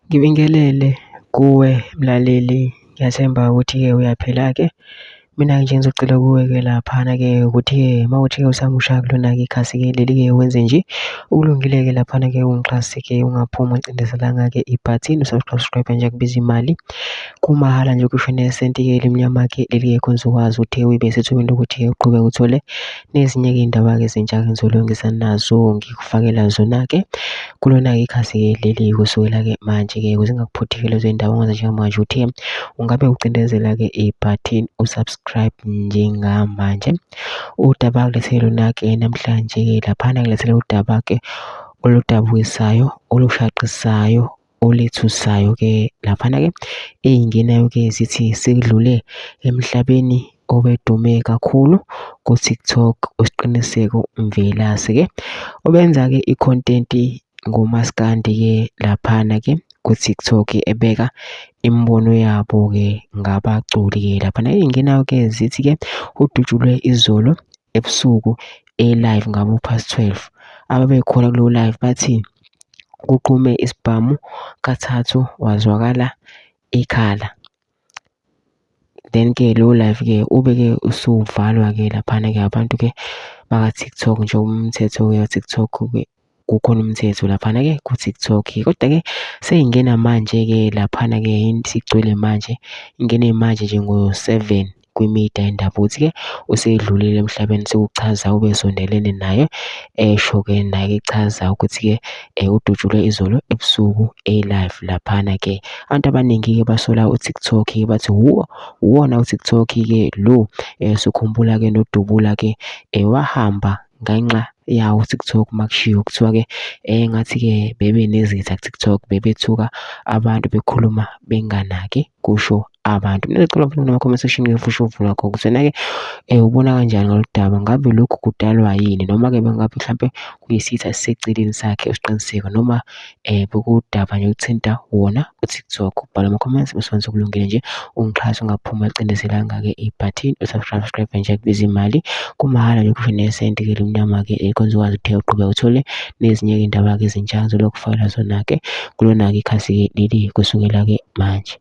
Ngibingelele kuwe mlaleli, ngiyathemba ukuthi-ke uyaphila-ke. Mina-ke nje ngizocela kuwe-ke laphana-ke ukuthi-ke mawukuthi-ke usamusha kulona-ke ikhasi-ke leli-ke wenze nje ukulungile-ke laphana-ke ungixhase-ke ungaphumi uncindezelanga-ke ibhathini usubscribe nje akubiza imali kumahhala nje kusho nesenti-ke elimnyama-ke elingekho nizokwazi ukuthi uyibe sethubeni lokuthi-ke uqhubeke uthole nezinye-ke iy'ndaba-ke ezintsha-ke ngizolungisa nazo ngikufakela zona-ke kulona-ke ikhasi-ke leli kusukela-ke manje-ke ukuze ngingakuphuthi-ke lezo y'ndaba ongenza njengamanje ukuthi-ke ungabe ucindezela-ke ibhathini usubscribe njengamanje. Udaba kulethele lona-ke namhlanje-ke laphana kulethele udaba-ke oludabukisayo, olushaqisayo, olethusayo-ke laphana-ke ey'ngenayo-ke zithi sekudlule emhlabeni obedume kakhulu ku-TikTok uSiqiniseko Mvelase-ke obenza-ke i-content-i ngomaskandi-ke laphana-ke ku-TikTok ebeka imibono yabo-ke ngabaculi-ke laphana ey'ngenayo-ke zithi-ke udutshulwe izolo ebusuku e-live ngabo past 12 ababekhona kulowo live bathi kuqume isibhamu kathathu wazwakala ikhala. Then-ke lowo live-ke ube-ke usuvalwa-ke laphana-ke abantu-ke baka-TikTok njengoba umthetho-ke wa-TikTok-ke kukhona umthetho laphana-ke ku-TikTok. Koda-ke seyingena manje-ke laphana-ke sigcwele manje ingene manje nje ngo-7 kwimida yendaba ukuthi-ke usedlulile emhlabeni sekuchaza ube sondelene naye esho-ke naye echaza ukuthi-ke udutshulwe izolo ebusuku e-live laphana-ke abantu abaningi-ke basola u-TikTok-ke bathi uwona u-TikTok-ke lo sukhumbula-ke noDubula-ke wahamba ngenxa yawo u-TikTok makushiwo kuthiwa-ke ngathi-ke bebenezitha ku-TikTok bebethuka abantu bekhuluma benganaki kusho abantu. Mina ngicela uvule nama-comment section ufusho uvo lwakho ukuthi wena-ke ubona kanjani ngalolu daba, ngabe lokhu kudalwa yini noma-ke bengabe mhlampe kuyisitha esiseceleni sakhe uSiqiniseko noma bekudaba nje okuthinta wona u-TikTok. Bhala ama-comments bese wenza okulungile nje ungixhase ungaphumi ucindezelanga-ke ibhathini usubscribe nje akubiza imali kumahhala nje kusho nesenti-ke elimnyama-ke ekhona uzokwazi ukuthi uqhubeke uthole nezinye-ke iy'ndaba-ke ezintsha ngizolokhu ukufakela zona-ke kulona-ke ikhasi-ke leli kusukela-ke manje.